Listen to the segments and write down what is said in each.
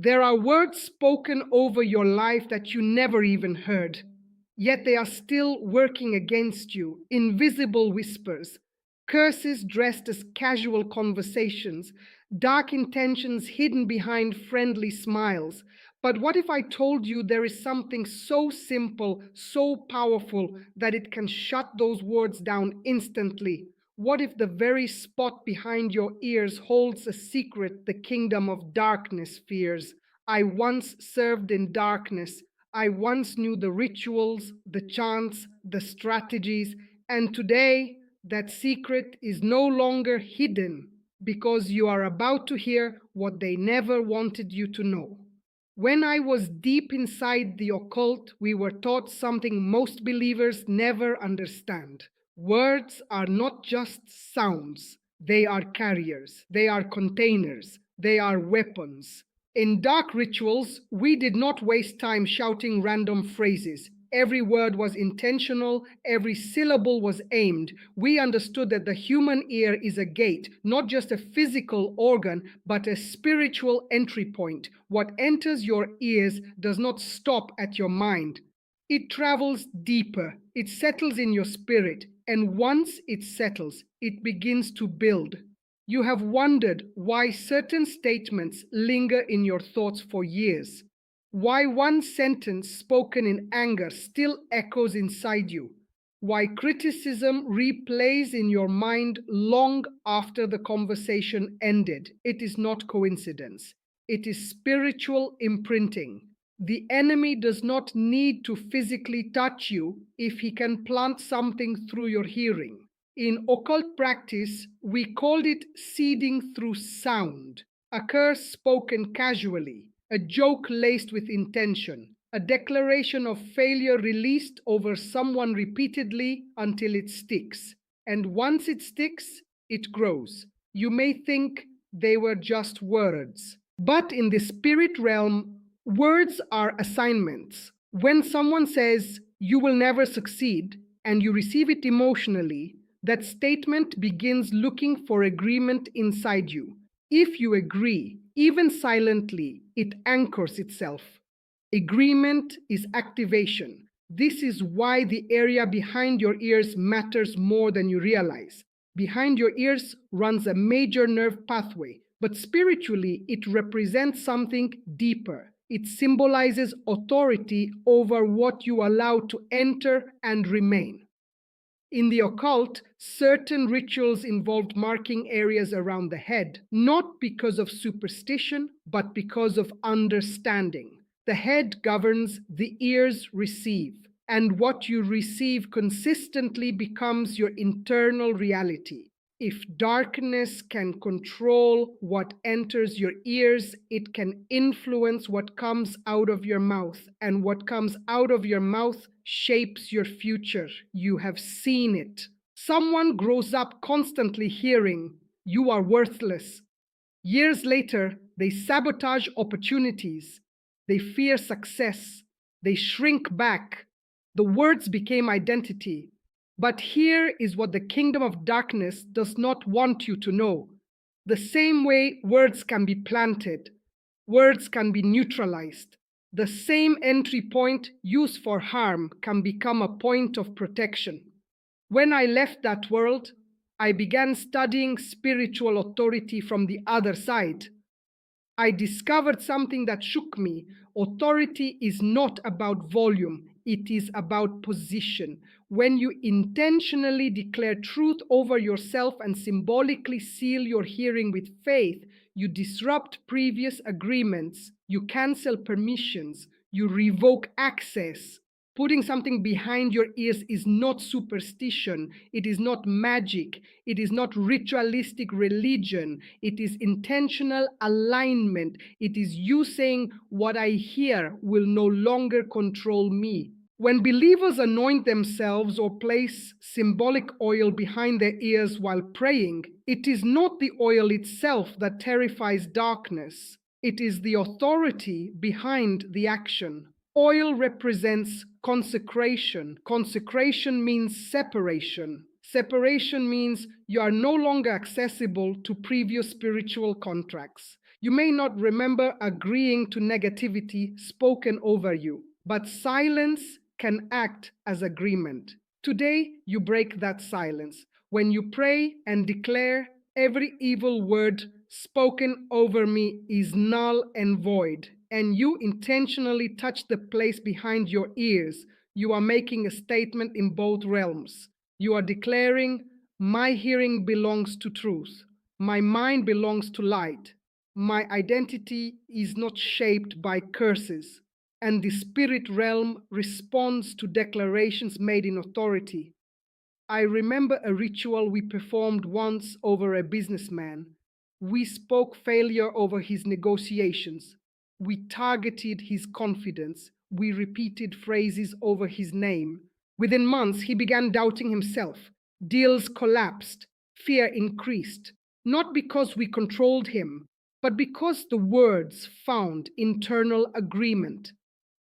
There are words spoken over your life that you never even heard, yet they are still working against you, invisible whispers, curses dressed as casual conversations, dark intentions hidden behind friendly smiles. But what if I told you there is something so simple, so powerful, that it can shut those words down instantly? What if the very spot behind your ears holds a secret the kingdom of darkness fears? I once served in darkness. I once knew the rituals, the chants, the strategies, and today that secret is no longer hidden, because you are about to hear what they never wanted you to know. When I was deep inside the occult, we were taught something most believers never understand. Words are not just sounds, they are carriers, they are containers, they are weapons. In dark rituals, we did not waste time shouting random phrases. Every word was intentional, every syllable was aimed. We understood that the human ear is a gate, not just a physical organ, but a spiritual entry point. What enters your ears does not stop at your mind. It travels deeper, it settles in your spirit, and once it settles, it begins to build. You have wondered why certain statements linger in your thoughts for years, why one sentence spoken in anger still echoes inside you, why criticism replays in your mind long after the conversation ended. It is not coincidence. It is spiritual imprinting. The enemy does not need to physically touch you if he can plant something through your hearing. In occult practice, we called it seeding through sound, a curse spoken casually, a joke laced with intention, a declaration of failure released over someone repeatedly until it sticks. And once it sticks, it grows. You may think they were just words, but in the spirit realm, words are assignments. When someone says, "You will never succeed," and you receive it emotionally, that statement begins looking for agreement inside you. If you agree, even silently, it anchors itself. Agreement is activation. This is why the area behind your ears matters more than you realize. Behind your ears runs a major nerve pathway, but spiritually, it represents something deeper. It symbolizes authority over what you allow to enter and remain. In the occult, certain rituals involved marking areas around the head, not because of superstition, but because of understanding. The head governs, the ears receive, and what you receive consistently becomes your internal reality. If darkness can control what enters your ears, it can influence what comes out of your mouth, and what comes out of your mouth shapes your future. You have seen it. Someone grows up constantly hearing, "You are worthless." Years later, they sabotage opportunities. They fear success. They shrink back. The words became identity. But here is what the kingdom of darkness does not want you to know. The same way words can be planted, words can be neutralized. The same entry point used for harm can become a point of protection. When I left that world, I began studying spiritual authority from the other side. I discovered something that shook me. Authority is not about volume, it is about position. When you intentionally declare truth over yourself and symbolically seal your hearing with faith, you disrupt previous agreements, you cancel permissions, you revoke access. Putting something behind your ears is not superstition, it is not magic, it is not ritualistic religion, it is intentional alignment. It is you saying, "What I hear will no longer control me." When believers anoint themselves or place symbolic oil behind their ears while praying, it is not the oil itself that terrifies darkness, it is the authority behind the action. Oil represents consecration. Consecration means separation. Separation means you are no longer accessible to previous spiritual contracts. You may not remember agreeing to negativity spoken over you, but silence can act as agreement. Today, you break that silence when you pray and declare, "Every evil word spoken over me is null and void," and you intentionally touch the place behind your ears. You are making a statement in both realms. You are declaring, "My hearing belongs to truth. My mind belongs to light. My identity is not shaped by curses." And the spirit realm responds to declarations made in authority. I remember a ritual we performed once over a businessman. We spoke failure over his negotiations. We targeted his confidence. We repeated phrases over his name. Within months, he began doubting himself. Deals collapsed. Fear increased. Not because we controlled him, but because the words found internal agreement.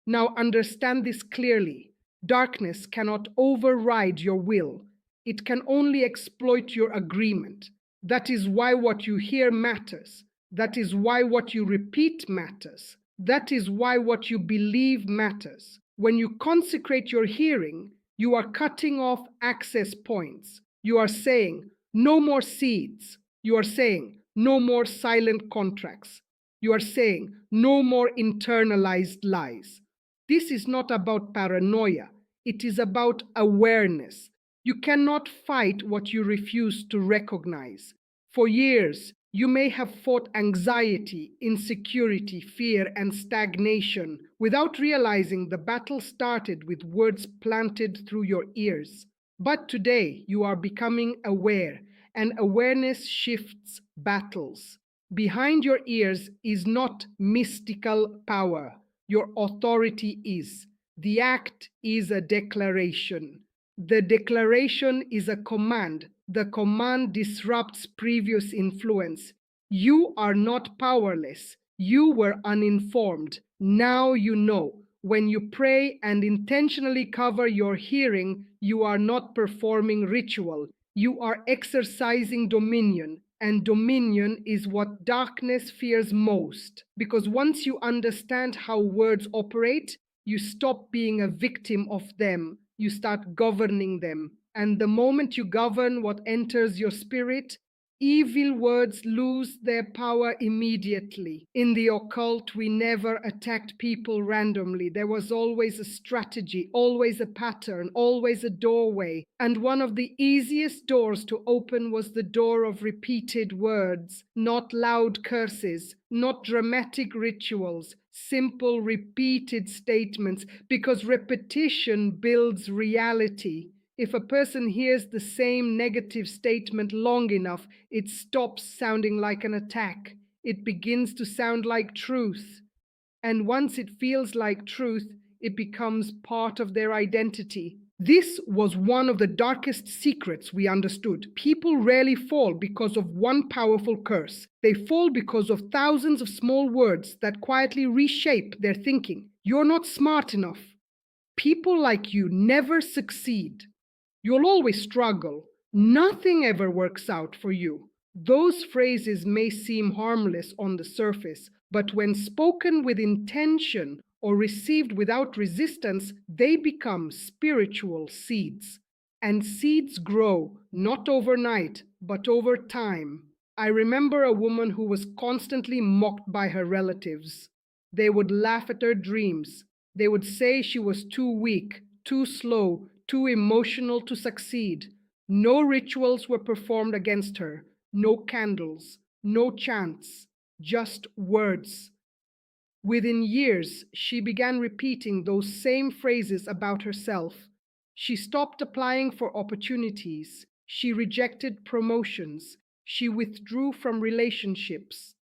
Now understand this clearly. Darkness cannot override your will. It can only exploit your agreement. That is why what you hear matters. That is why what you repeat matters. That is why what you believe matters. When you consecrate your hearing, you are cutting off access points. You are saying, "No more seeds." You are saying, "No more silent contracts." You are saying, "No more internalized lies." This is not about paranoia. It is about awareness. You cannot fight what you refuse to recognize. For years, you may have fought anxiety, insecurity, fear, and stagnation without realizing the battle started with words planted through your ears. But today, you are becoming aware, and awareness shifts battles. Behind your ears is not mystical power. Your authority is. The act is a declaration. The declaration is a command. The command disrupts previous influence. You are not powerless. You were uninformed. Now you know. When you pray and intentionally cover your hearing, you are not performing ritual. You are exercising dominion. And dominion is what darkness fears most. Because once you understand how words operate, you stop being a victim of them. You start governing them. And the moment you govern what enters your spirit, evil words lose their power immediately. In the occult, we never attacked people randomly. There was always a strategy, always a pattern, always a doorway. And one of the easiest doors to open was the door of repeated words, not loud curses, not dramatic rituals, simple repeated statements, because repetition builds reality. If a person hears the same negative statement long enough, it stops sounding like an attack. It begins to sound like truth. And once it feels like truth, it becomes part of their identity. This was one of the darkest secrets we understood. People rarely fall because of one powerful curse. They fall because of thousands of small words that quietly reshape their thinking. "You're not smart enough." "People like you never succeed." "You'll always struggle." "Nothing ever works out for you." Those phrases may seem harmless on the surface, but when spoken with intention or received without resistance, they become spiritual seeds. And seeds grow, not overnight, but over time. I remember a woman who was constantly mocked by her relatives. They would laugh at her dreams. They would say she was too weak, too slow, too emotional to succeed. No rituals were performed against her, no candles, no chants, just words. Within years, she began repeating those same phrases about herself. She stopped applying for opportunities. She rejected promotions. She withdrew from relationships.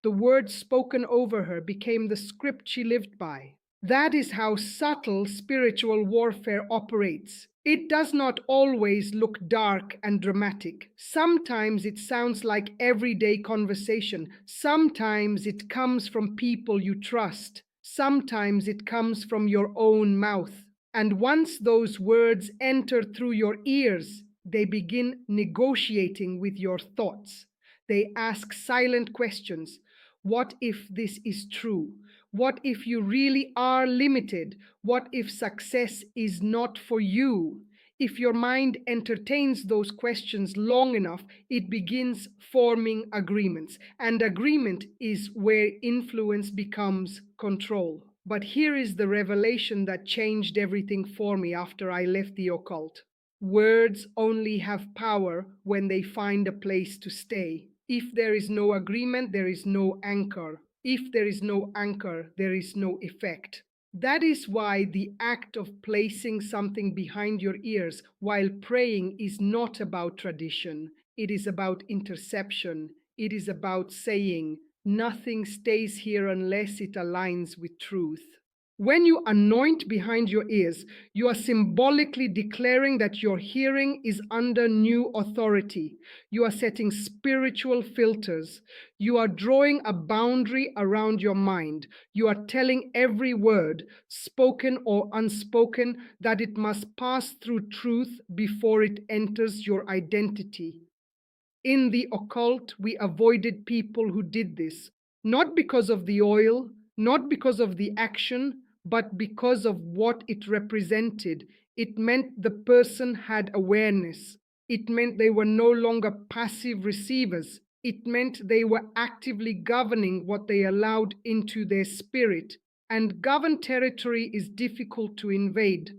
The words spoken over her became the script she lived by. That is how subtle spiritual warfare operates. It does not always look dark and dramatic. Sometimes it sounds like everyday conversation. Sometimes it comes from people you trust. Sometimes it comes from your own mouth. And once those words enter through your ears, they begin negotiating with your thoughts. They ask silent questions. What if this is true? What if you really are limited? What if success is not for you? If your mind entertains those questions long enough, it begins forming agreements. And agreement is where influence becomes control. But here is the revelation that changed everything for me after I left the occult. Words only have power when they find a place to stay. If there is no agreement, there is no anchor. If there is no anchor, there is no effect. That is why the act of placing something behind your ears while praying is not about tradition. It is about interception. It is about saying, nothing stays here unless it aligns with truth. When you anoint behind your ears, you are symbolically declaring that your hearing is under new authority. You are setting spiritual filters. You are drawing a boundary around your mind. You are telling every word, spoken or unspoken, that it must pass through truth before it enters your identity. In the occult, we avoided people who did this, not because of the oil, not because of the action, but because of what it represented. It meant the person had awareness. It meant they were no longer passive receivers. It meant they were actively governing what they allowed into their spirit. And governed territory is difficult to invade.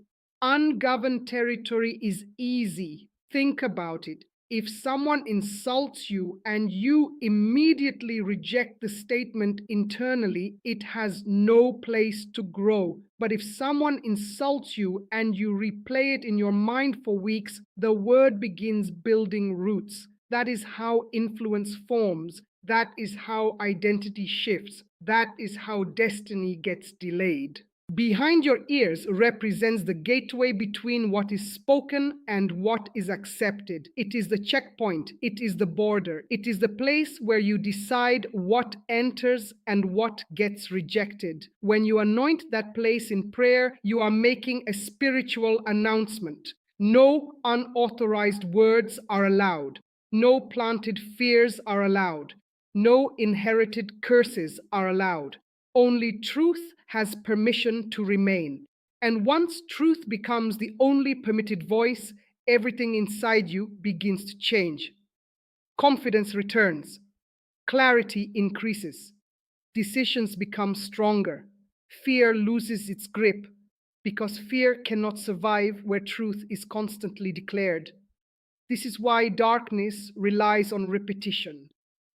Ungoverned territory is easy. Think about it. If someone insults you and you immediately reject the statement internally, it has no place to grow. But if someone insults you and you replay it in your mind for weeks, the word begins building roots. That is how influence forms. That is how identity shifts. That is how destiny gets delayed. Behind your ears represents the gateway between what is spoken and what is accepted. It is the checkpoint. It is the border. It is the place where you decide what enters and what gets rejected. When you anoint that place in prayer, you are making a spiritual announcement. No unauthorized words are allowed. No planted fears are allowed. No inherited curses are allowed. Only truth has permission to remain. And once truth becomes the only permitted voice, everything inside you begins to change. Confidence returns. Clarity increases. Decisions become stronger. Fear loses its grip because fear cannot survive where truth is constantly declared. This is why darkness relies on repetition.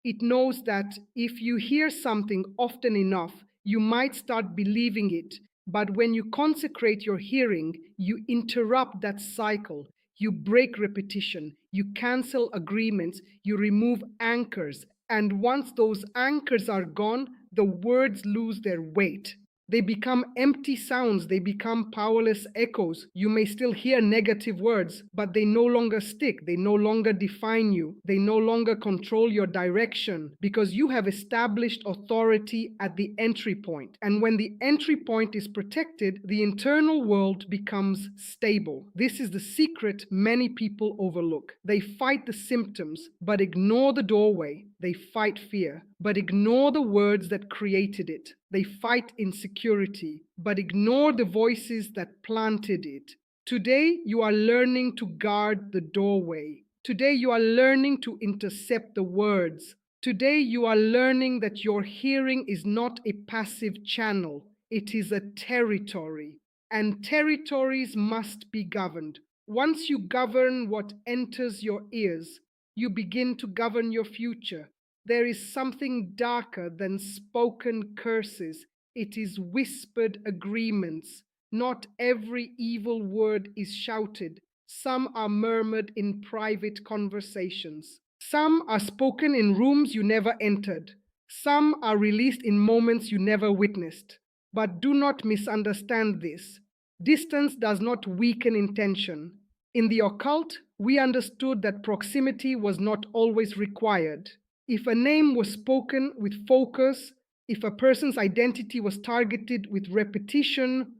It knows that if you hear something often enough, you might start believing it. But when you consecrate your hearing, you interrupt that cycle. You break repetition. You cancel agreements. You remove anchors. And once those anchors are gone, the words lose their weight. They become empty sounds. They become powerless echoes. You may still hear negative words, but they no longer stick. They no longer define you. They no longer control your direction because you have established authority at the entry point. And when the entry point is protected, the internal world becomes stable. This is the secret many people overlook. They fight the symptoms, but ignore the doorway. They fight fear, but ignore the words that created it. They fight insecurity, but ignore the voices that planted it. Today, you are learning to guard the doorway. Today, you are learning to intercept the words. Today, you are learning that your hearing is not a passive channel. It is a territory, and territories must be governed. Once you govern what enters your ears, you begin to govern your future. There is something darker than spoken curses. It is whispered agreements. Not every evil word is shouted. Some are murmured in private conversations. Some are spoken in rooms you never entered. Some are released in moments you never witnessed. But do not misunderstand this. Distance does not weaken intention. In the occult, we understood that proximity was not always required. If a name was spoken with focus, if a person's identity was targeted with repetition,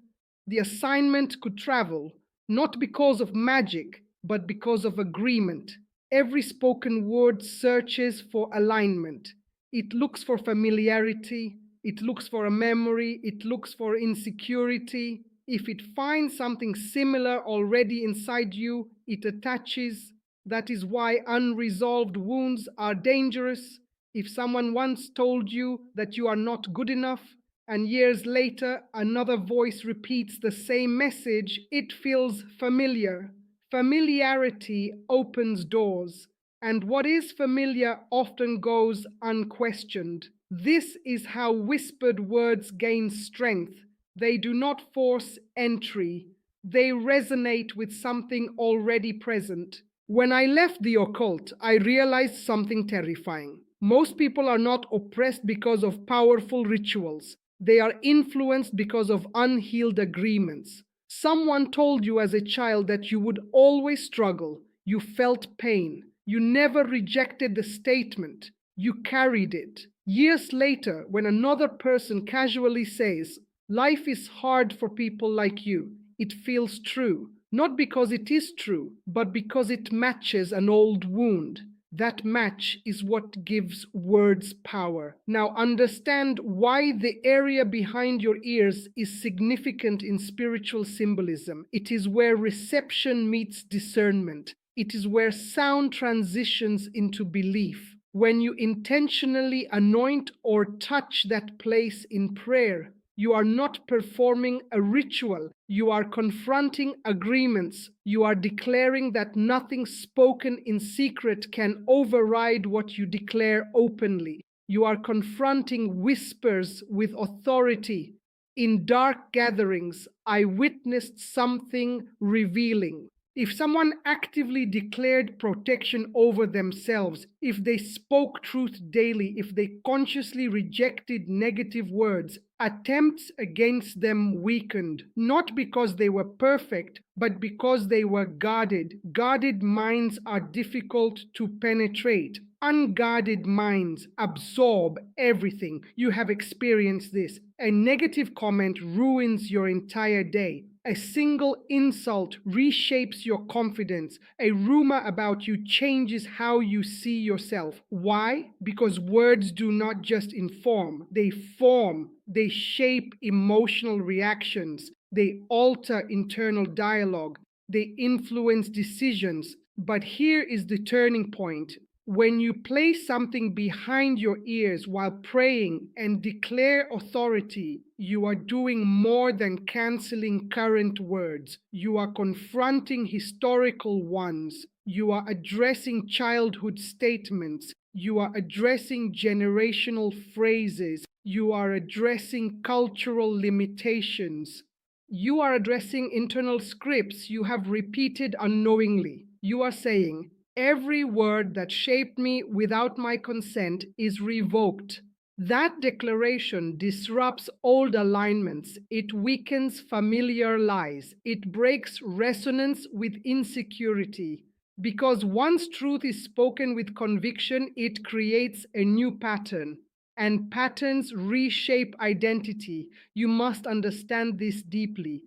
the assignment could travel, not because of magic, but because of agreement. Every spoken word searches for alignment. It looks for familiarity, it looks for a memory, it looks for insecurity. If it finds something similar already inside you, it attaches. That is why unresolved wounds are dangerous. If someone once told you that you are not good enough, and years later another voice repeats the same message, it feels familiar. Familiarity opens doors, and what is familiar often goes unquestioned. This is how whispered words gain strength. They do not force entry, they resonate with something already present. When I left the occult, I realized something terrifying. Most people are not oppressed because of powerful rituals. They are influenced because of unhealed agreements. Someone told you as a child that you would always struggle. You felt pain. You never rejected the statement. You carried it. Years later, when another person casually says, "Life is hard for people like you," it feels true. Not because it is true, but because it matches an old wound. That match is what gives words power. Now understand why the area behind your ears is significant in spiritual symbolism. It is where reception meets discernment. It is where sound transitions into belief. When you intentionally anoint or touch that place in prayer, you are not performing a ritual. You are confronting agreements. You are declaring that nothing spoken in secret can override what you declare openly. You are confronting whispers with authority. In dark gatherings, I witnessed something revealing. If someone actively declared protection over themselves, if they spoke truth daily, if they consciously rejected negative words, attempts against them weakened, not because they were perfect, but because they were guarded. Guarded minds are difficult to penetrate. Unguarded minds absorb everything. You have experienced this. A negative comment ruins your entire day. A single insult reshapes your confidence. A rumor about you changes how you see yourself. Why? Because words do not just inform, they form, they shape emotional reactions, they alter internal dialogue, they influence decisions. But here is the turning point. When you place something behind your ears while praying and declare authority, you are doing more than canceling current words. You are confronting historical ones. You are addressing childhood statements. You are addressing generational phrases. You are addressing cultural limitations. You are addressing internal scripts you have repeated unknowingly. You are saying, "Every word that shaped me without my consent is revoked." That declaration disrupts old alignments. It weakens familiar lies. It breaks resonance with insecurity. Because once truth is spoken with conviction, it creates a new pattern. And patterns reshape identity. You must understand this deeply.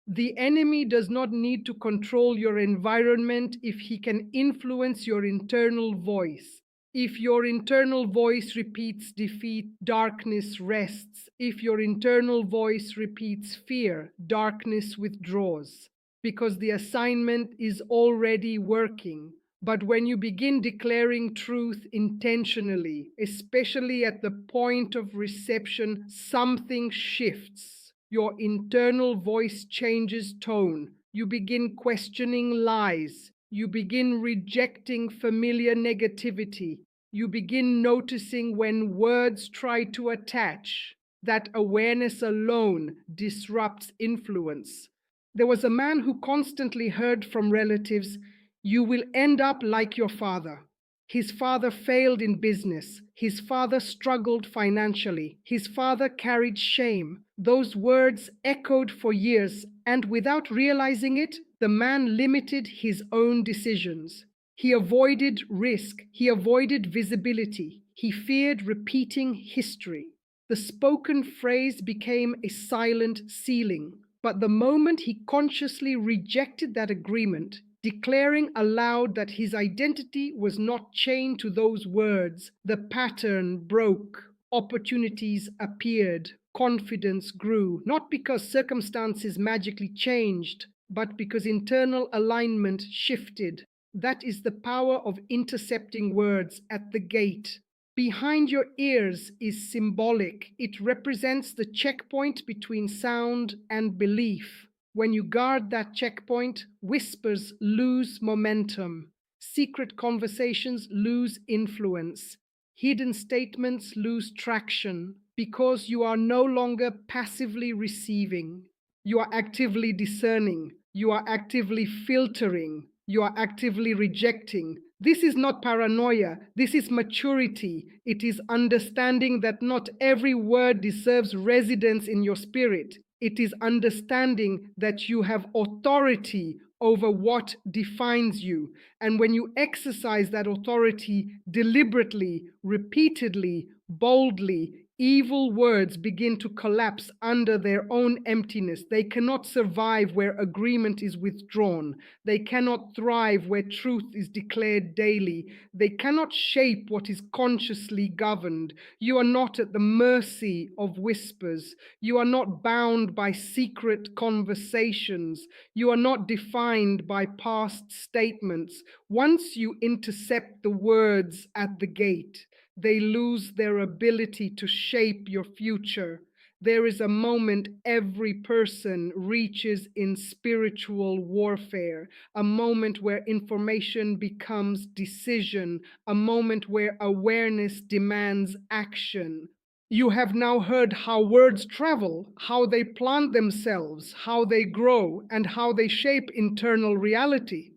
The enemy does not need to control your environment if he can influence your internal voice. If your internal voice repeats defeat, darkness rests. If your internal voice repeats fear, darkness withdraws. Because the assignment is already working. But when you begin declaring truth intentionally, especially at the point of reception, something shifts. Your internal voice changes tone. You begin questioning lies. You begin rejecting familiar negativity. You begin noticing when words try to attach. That awareness alone disrupts influence. There was a man who constantly heard from relatives, "You will end up like your father." His father failed in business. His father struggled financially. His father carried shame. Those words echoed for years, and without realizing it, the man limited his own decisions. He avoided risk. He avoided visibility. He feared repeating history. The spoken phrase became a silent ceiling. But the moment he consciously rejected that agreement, declaring aloud that his identity was not chained to those words. The pattern broke, opportunities appeared, confidence grew, not because circumstances magically changed, but because internal alignment shifted. That is the power of intercepting words at the gate. Behind your ears is symbolic. It represents the checkpoint between sound and belief. When you guard that checkpoint, whispers lose momentum, secret conversations lose influence, hidden statements lose traction, because you are no longer passively receiving. You are actively discerning. You are actively filtering. You are actively rejecting. This is not paranoia. This is maturity. It is understanding that not every word deserves residence in your spirit. It is understanding that you have authority over what defines you. And when you exercise that authority deliberately, repeatedly, boldly, evil words begin to collapse under their own emptiness. They cannot survive where agreement is withdrawn. They cannot thrive where truth is declared daily. They cannot shape what is consciously governed. You are not at the mercy of whispers. You are not bound by secret conversations. You are not defined by past statements. Once you intercept the words at the gate, they lose their ability to shape your future. There is a moment every person reaches in spiritual warfare, a moment where information becomes decision, a moment where awareness demands action. You have now heard how words travel, how they plant themselves, how they grow, and how they shape internal reality.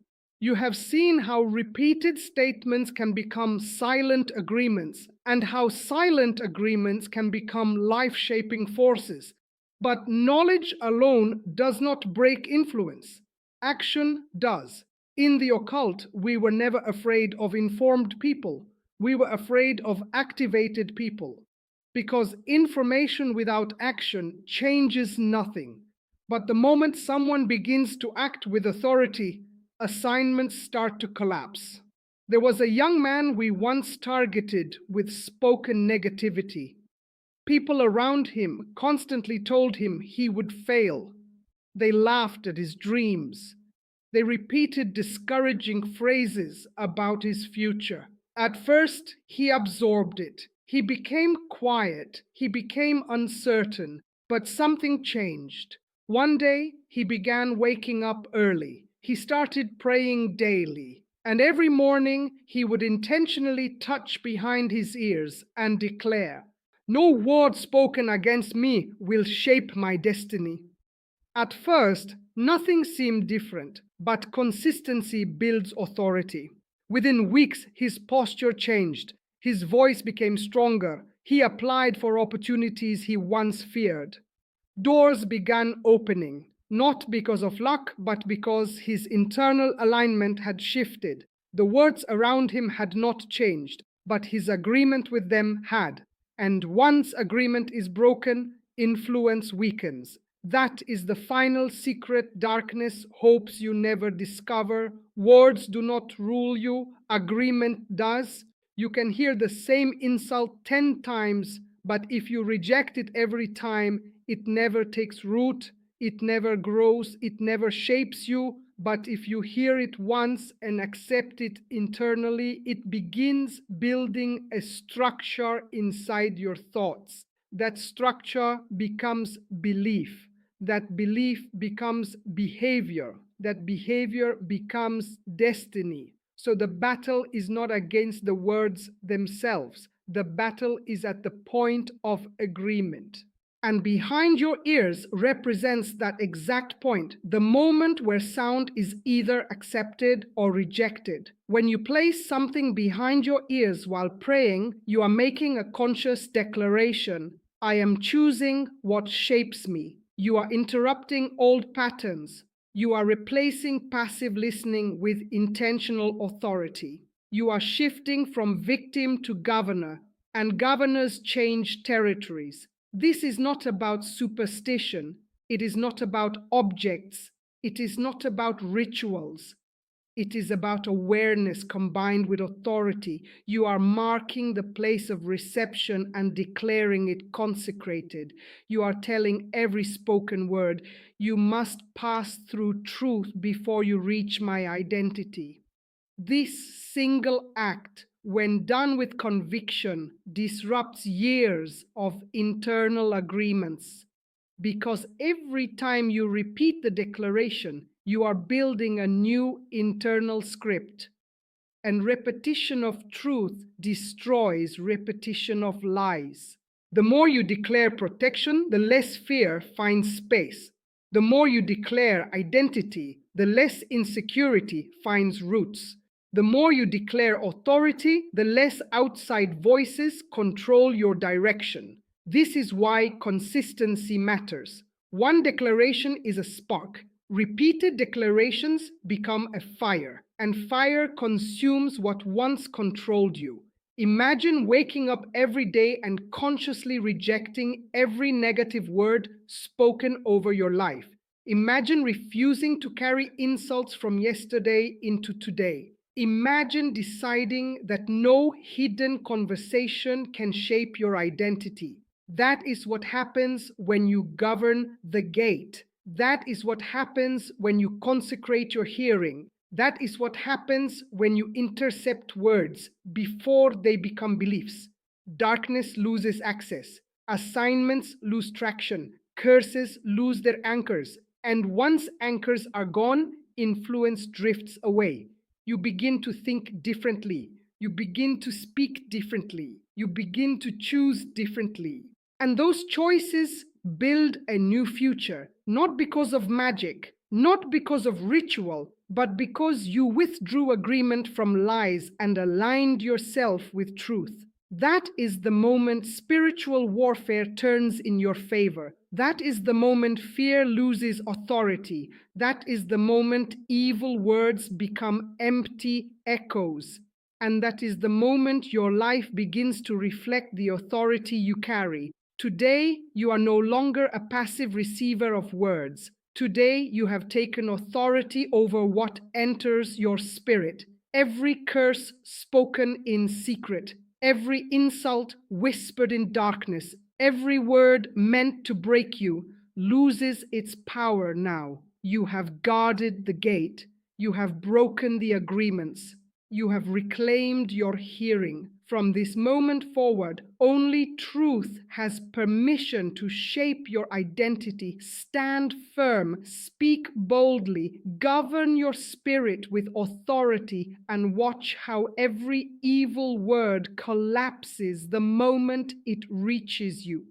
You have seen how repeated statements can become silent agreements, and how silent agreements can become life-shaping forces. But knowledge alone does not break influence. Action does. In the occult, we were never afraid of informed people. We were afraid of activated people. Because information without action changes nothing. But the moment someone begins to act with authority, assignments start to collapse. There was a young man we once targeted with spoken negativity. People around him constantly told him he would fail. They laughed at his dreams. They repeated discouraging phrases about his future. At first, he absorbed it. He became quiet. He became uncertain. But something changed. One day, he began waking up early. He started praying daily. And every morning, he would intentionally touch behind his ears and declare, "No word spoken against me will shape my destiny." At first, nothing seemed different, but consistency builds authority. Within weeks, his posture changed. His voice became stronger. He applied for opportunities he once feared. Doors began opening, not because of luck, but because his internal alignment had shifted. The words around him had not changed, but his agreement with them had. And once agreement is broken, influence weakens. That is the final secret darkness hopes you never discover. Words do not rule you, agreement does. You can hear the same insult 10 times, but if you reject it every time, it never takes root, it never grows, it never shapes you. But if you hear it once and accept it internally, it begins building a structure inside your thoughts. That structure becomes belief. That belief becomes behavior. That behavior becomes destiny. So the battle is not against the words themselves. The battle is at the point of agreement. And behind your ears represents that exact point, the moment where sound is either accepted or rejected. When you place something behind your ears while praying, you are making a conscious declaration. I am choosing what shapes me. You are interrupting old patterns. You are replacing passive listening with intentional authority. You are shifting from victim to governor, and governors change territories. This is not about superstition. It is not about objects. It is not about rituals. It is about awareness combined with authority. You are marking the place of reception and declaring it consecrated. You are telling every spoken word, you must pass through truth before you reach my identity. This single act, when done with conviction, disrupts years of internal agreements. Because every time you repeat the declaration, you are building a new internal script. And repetition of truth destroys repetition of lies. The more you declare protection, the less fear finds space. The more you declare identity, the less insecurity finds roots. The more you declare authority, the less outside voices control your direction. This is why consistency matters. One declaration is a spark. Repeated declarations become a fire, and fire consumes what once controlled you. Imagine waking up every day and consciously rejecting every negative word spoken over your life. Imagine refusing to carry insults from yesterday into today. Imagine deciding that no hidden conversation can shape your identity. That is what happens when you govern the gate. That is what happens when you consecrate your hearing. That is what happens when you intercept words before they become beliefs. Darkness loses access. Assignments lose traction. Curses lose their anchors. And once anchors are gone, influence drifts away. You begin to think differently. You begin to speak differently. You begin to choose differently. And those choices build a new future, not because of magic, not because of ritual, but because you withdrew agreement from lies and aligned yourself with truth. That is the moment spiritual warfare turns in your favor. That is the moment fear loses authority. That is the moment evil words become empty echoes. And that is the moment your life begins to reflect the authority you carry. Today, you are no longer a passive receiver of words. Today, you have taken authority over what enters your spirit. Every curse spoken in secret, every insult whispered in darkness, every word meant to break you loses its power now. You have guarded the gate. You have broken the agreements. You have reclaimed your hearing. From this moment forward, only truth has permission to shape your identity. Stand firm, speak boldly, govern your spirit with authority, and watch how every evil word collapses the moment it reaches you.